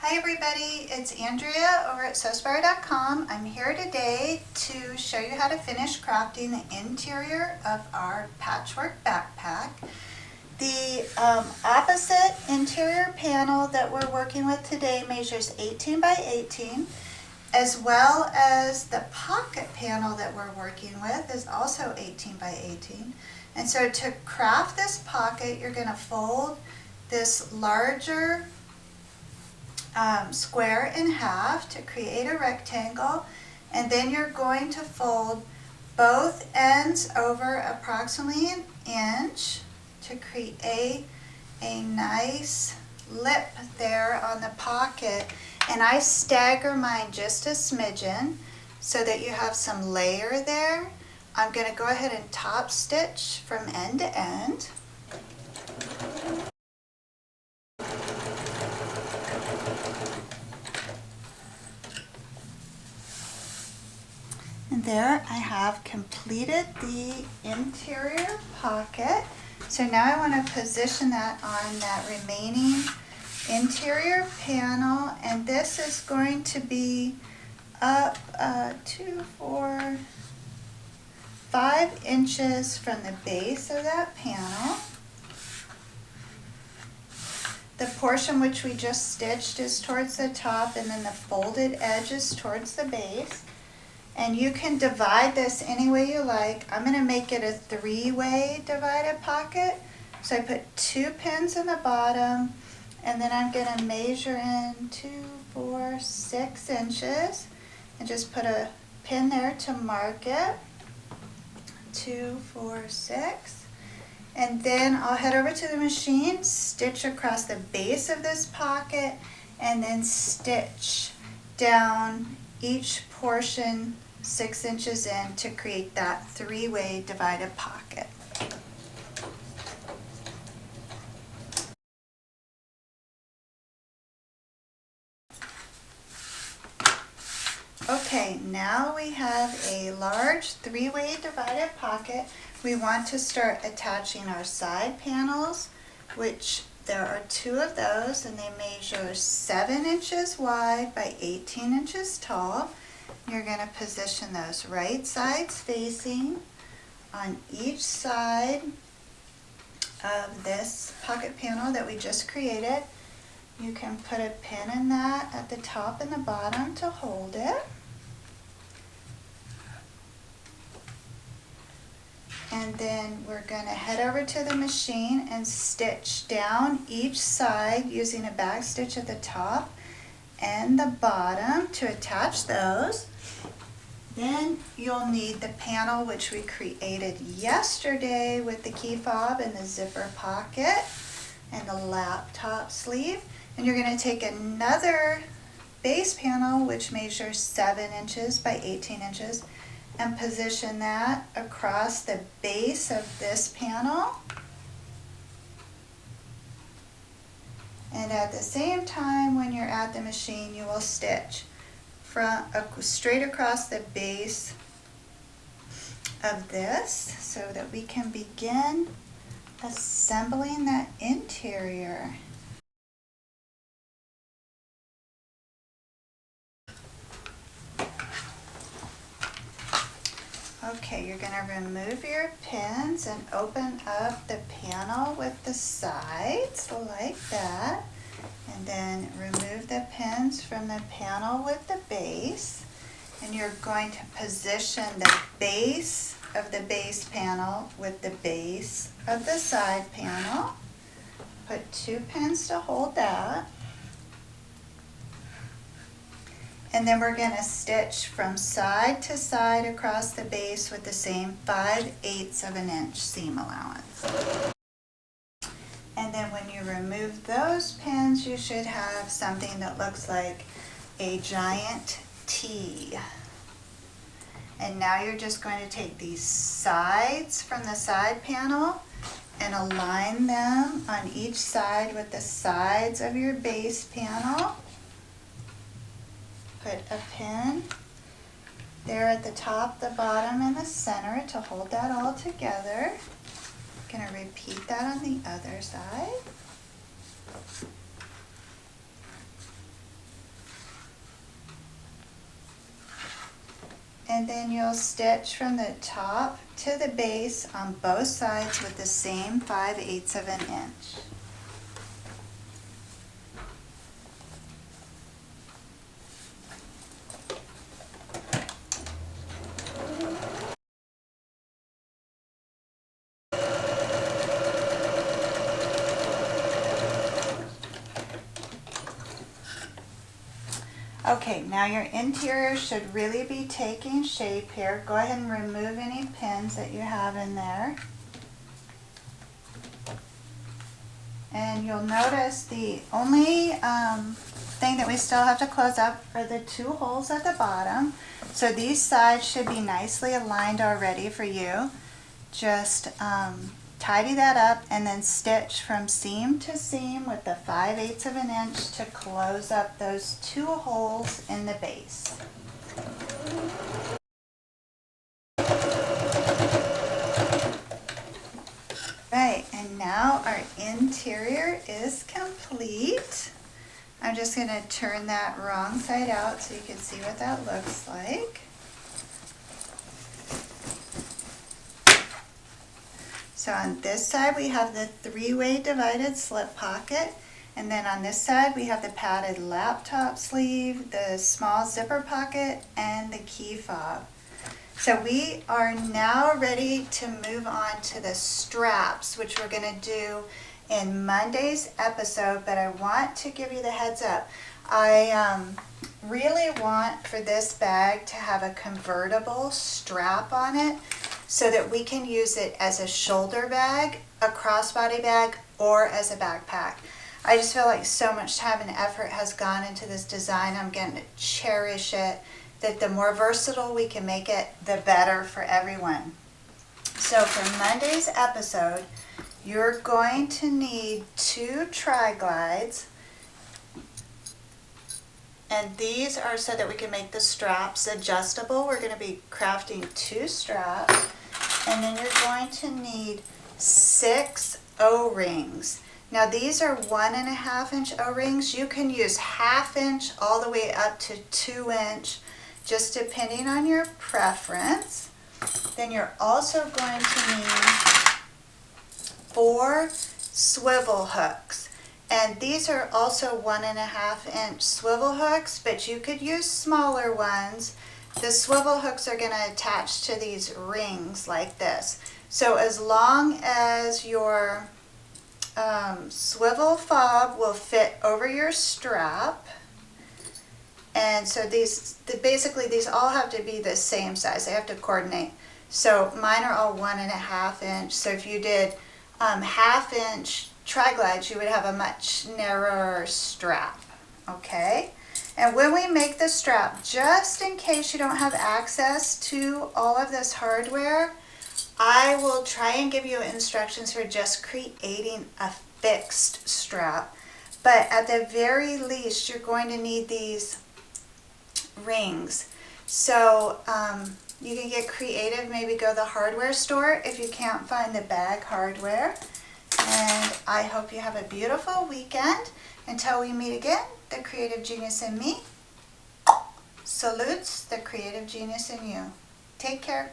Hi everybody, it's Andrea over at Sewspire.com. I'm here today to show you how to finish crafting the interior of our patchwork backpack. The opposite interior panel that we're working with today measures 18 by 18, as well as the pocket panel that we're working with is also 18 by 18. And so to craft this pocket, you're going to fold this larger square in half to create a rectangle, and then you're going to fold both ends over approximately an inch to create a nice lip there on the pocket. And I stagger mine just a smidgen so that you have some layer there. I'm going to go ahead and top stitch from end to end. And there I have completed the interior pocket. So now I want to position that on that remaining interior panel, and this is going to be up 5 inches from the base of that panel. The portion which we just stitched is towards the top, and then the folded edge is towards the base. And you can divide this any way you like. I'm going to make it a 3-way divided pocket. So I put 2 pins in the bottom, and then I'm going to measure in 2, 4, 6 inches and just put a pin there to mark it. 2, 4, 6. And then I'll head over to the machine, stitch across the base of this pocket, and then stitch down each portion 6 inches in to create that 3-way divided pocket. Okay, now we have a large 3-way divided pocket. We want to start attaching our side panels, which there are 2 of those, and they measure 7 inches wide by 18 inches tall. You're going to position those right sides facing on each side of this pocket panel that we just created. You can put a pin in that at the top and the bottom to hold it. And then we're going to head over to the machine and stitch down each side using a back stitch at the top and the bottom to attach those. Then you'll need the panel which we created yesterday with the key fob and the zipper pocket and the laptop sleeve. And you're going to take another base panel which measures 7 inches by 18 inches and position that across the base of this panel. And at the same time, when you're at the machine, you will stitch straight across the base of this so that we can begin assembling that interior. Okay, you're going to remove your pins and open up the panel with the sides like that. And then remove the pins from the panel with the base. And you're going to position the base of the base panel with the base of the side panel. Put 2 pins to hold that. And then we're going to stitch from side to side across the base with the same 5/8 of an inch seam allowance. And then when you remove those pins, you should have something that looks like a giant T. And now you're just going to take these sides from the side panel and align them on each side with the sides of your base panel. Put a pin there at the top, the bottom, and the center to hold that all together. Going to repeat that on the other side. And then you'll stitch from the top to the base on both sides with the same 5/8 of an inch. Okay, now your interior should really be taking shape here. Go ahead and remove any pins that you have in there. And you'll notice the only thing that we still have to close up are the 2 holes at the bottom. So these sides should be nicely aligned already for you. Just tidy that up and then stitch from seam to seam with the 5/8 of an inch to close up those 2 holes in the base. Right, and now our interior is complete. I'm just going to turn that wrong side out so you can see what that looks like. So on this side we have the 3-way divided slip pocket, and then on this side we have the padded laptop sleeve, the small zipper pocket, and the key fob. So we are now ready to move on to the straps, which we're going to do in Monday's episode, but I want to give you the heads up. I really want for this bag to have a convertible strap on it so that we can use it as a shoulder bag, a crossbody bag, or as a backpack. I just feel like so much time and effort has gone into this design. I'm going to cherish it, that the more versatile we can make it, the better for everyone. So for Monday's episode, you're going to need 2 tri-glides, and these are so that we can make the straps adjustable. We're going to be crafting 2 straps, and then you're going to need 6 O-rings. Now these are 1.5 inch O-rings. You can use 1/2 inch all the way up to 2 inch, just depending on your preference. Then you're also going to need 4 swivel hooks. And these are also 1.5 inch swivel hooks, but you could use smaller ones. The swivel hooks are going to attach to these rings like this. So as long as your swivel fob will fit over your strap, and so basically these all have to be the same size. They have to coordinate. So mine are all 1.5 inch. So if you did 1/2 inch tri-glides, you would have a much narrower strap. Okay? And when we make the strap, just in case you don't have access to all of this hardware, I will try and give you instructions for just creating a fixed strap. But at the very least, you're going to need these rings. So you can get creative, maybe go to the hardware store if you can't find the bag hardware. And I hope you have a beautiful weekend. Until we meet again, the creative genius in me salutes the creative genius in you. Take care.